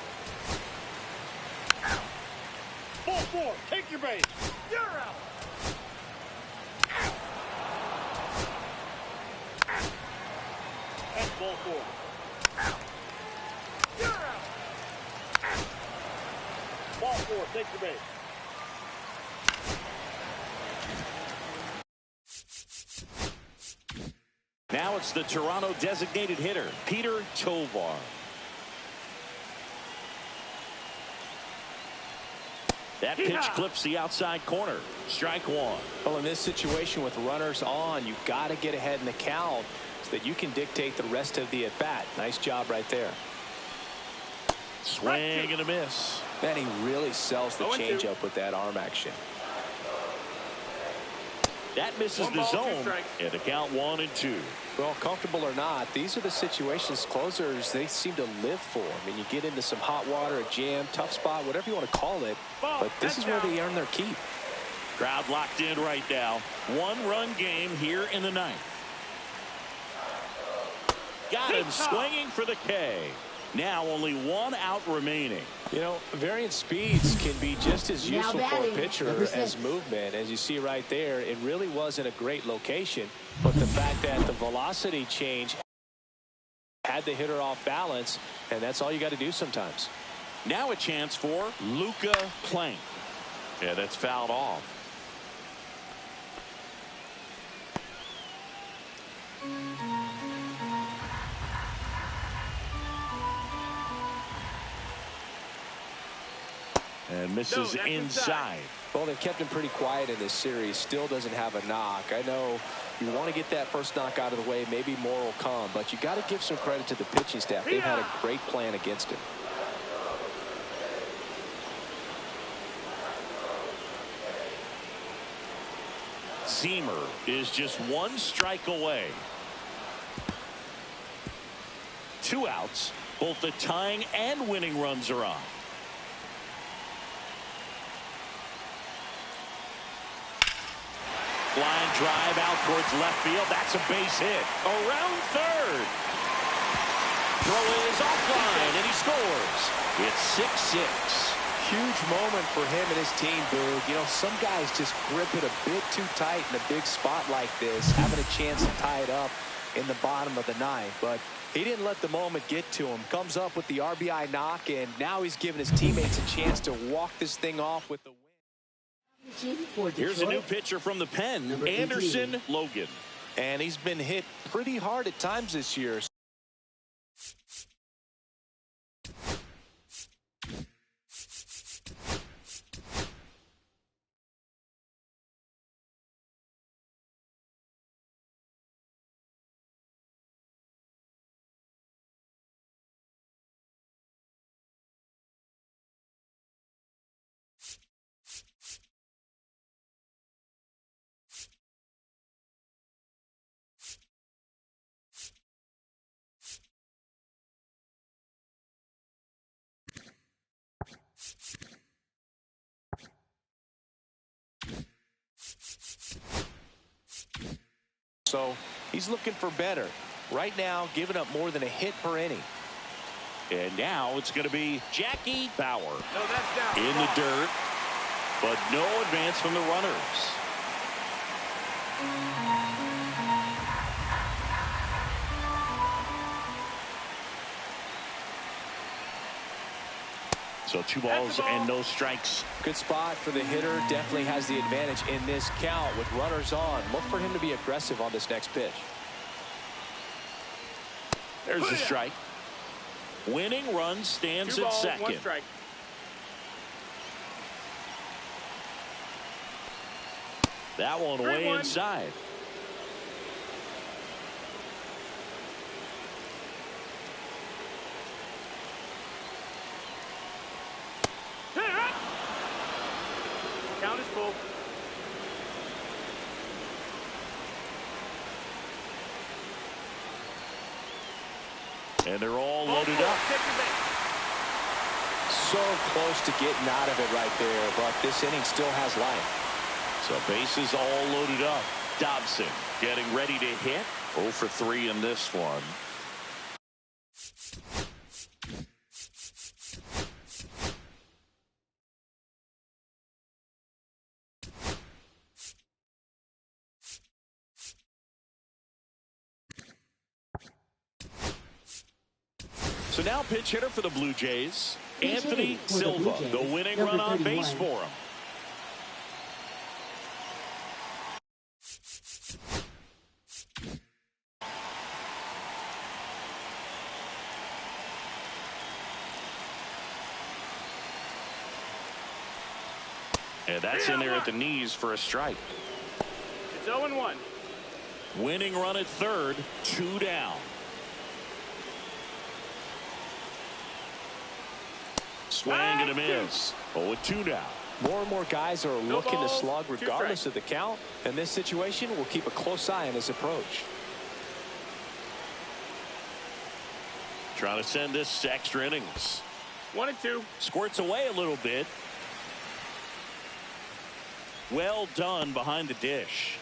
Ball 4, take your base. You're out. That's ball 4. You're out. Ball 4, take your base. Now it's the Toronto designated hitter, Peter Tovar. That pitch clips the outside corner. Strike 1. Well, in this situation with runners on, you've got to get ahead in the count so that you can dictate the rest of the at-bat. Nice job right there. Swing and a miss. Man, he really sells the changeup with that arm action. That misses the zone, and the count 1-2. Well, comfortable or not, these are the situations closers they seem to live for. I mean, you get into some hot water, a jam, tough spot, whatever you want to call it, but this is where they earn their keep. Crowd locked in right now. 1-run game here in the 9th. Got him swinging for the K. Now only 1 out remaining. You know, variant speeds can be just as useful for a pitcher as movement. As you see right there, it really wasn't a great location, but the fact that the velocity change had the hitter off balance, and that's all you got to do sometimes. Now a chance for Luca Plank. Yeah, that's fouled off. And misses inside. Well, they've kept him pretty quiet in this series. Still doesn't have a knock. I know you want to get that first knock out of the way. Maybe more will come. But you got to give some credit to the pitching staff. They've had a great plan against him. Zemer is just 1 strike away. 2 outs. Both the tying and winning runs are on. Line drive out towards left field. That's a base hit. Around third. Throw is offline, and he scores. It's 6-6. Huge moment for him and his team, Boog. You know, some guys just grip it a bit too tight in a big spot like this, having a chance to tie it up in the bottom of the ninth. But he didn't let the moment get to him. Comes up with the RBI knock, and now he's giving his teammates a chance to walk this thing off with the win. Here's a new pitcher from the pen, Anderson Logan. And he's been hit pretty hard at times this year. So he's looking for better. Right now, giving up more than a hit per inning. And now it's going to be Jackie Bauer No, that's down. in the dirt, but no advance from the runners. So 2 balls and no strikes. Good spot for the hitter. Definitely has the advantage in this count with runners on. Look for him to be aggressive on this next pitch. There's a strike. Winning run stands 2 at balls, second. 1 strike. That one way 3-1. inside. Count is full. And they're all Ball loaded 4, up. second base. So close to getting out of it right there, but this inning still has life. So bases all loaded up. Dobson getting ready to hit. 0 for 3 in this one. So now pitch hitter for the Blue Jays, Anthony Silva, the winning run on base for him. And that's in there at the knees for a strike. It's 0-1. Winning run at third, 2 down. Swing and a miss. 0-2 now. More and more guys are looking to balls, slug 2 regardless strikes. of the count. In this situation, we'll keep a close eye on his approach. Trying to send this to extra innings. 1-2. Squirts away a little bit. Well done behind the dish.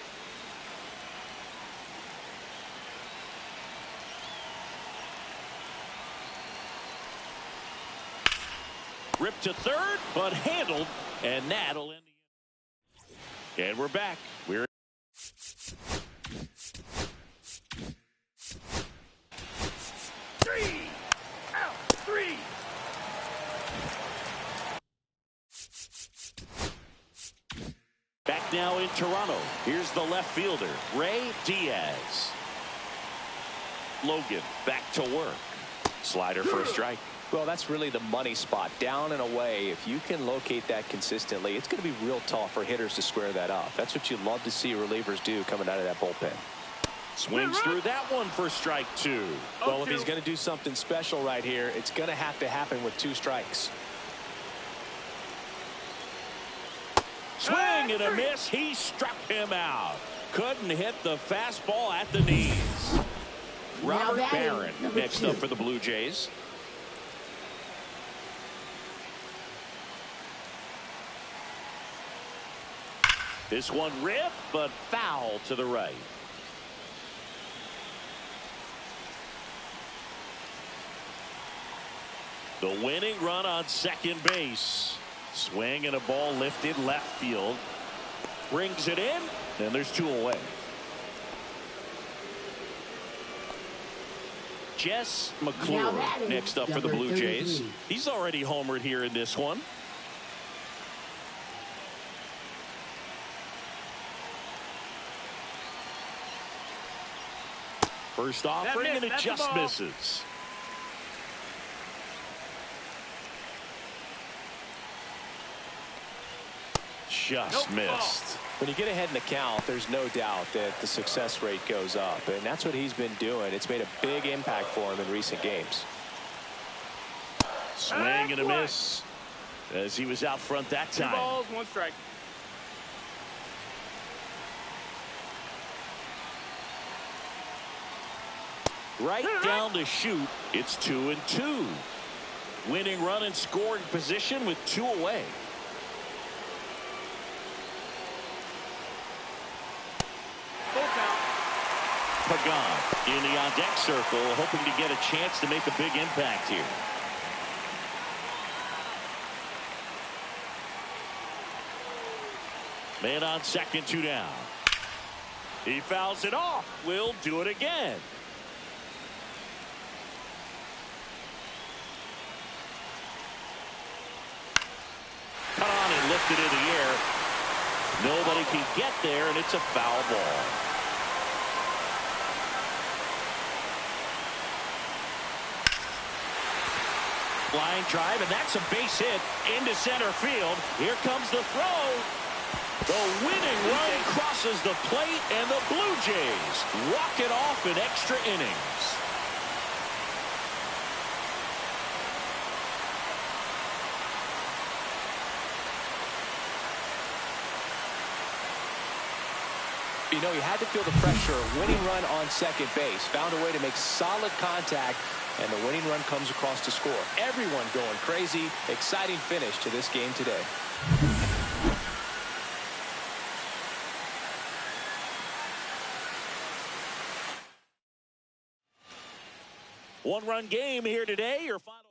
Ripped to third, but handled, and that'll end the inning. And we're back. We're 3 out. 3. back now in Toronto. Here's the left fielder, Ray Diaz. Logan back to work. Slider for a strike. Well, that's really the money spot, down and away. If you can locate that consistently, it's going to be real tough for hitters to square that up. That's what you love to see relievers do coming out of that bullpen. Swings through that one for strike 2. Well, if he's going to do something special right here, it's going to have to happen with 2 strikes. Swing and a miss. He struck him out. Couldn't hit the fastball at the knees. Robert Barron next up for the Blue Jays. This one ripped, but foul to the right. The winning run on second base. Swing and a ball lifted left field. Brings it in, and there's 2 away. Jess McClure next up for the Blue Jays. He's already homered here in this one. First offering, and it just misses. Just missed. When you get ahead in the count, there's no doubt that the success rate goes up, and that's what he's been doing. It's made a big impact for him in recent games. Swing and a miss as he was out front that time. 2 balls, 1 strike. Right down to shoot. It's 2-2. Winning run in scoring position with 2 away. Pagan in the on-deck circle, hoping to get a chance to make a big impact here. Man on second, 2 down. He fouls it off. We'll do it again. Cut on and lifted in the air. Nobody can get there, and it's a foul ball. Line drive, and that's a base hit into center field. Here comes the throw. The winning run crosses the plate, and the Blue Jays walk it off in extra innings. You know, he had to feel the pressure. Winning run on second base. Found a way to make solid contact, and the winning run comes across to score. Everyone going crazy. Exciting finish to this game today. One-run game here today. Your final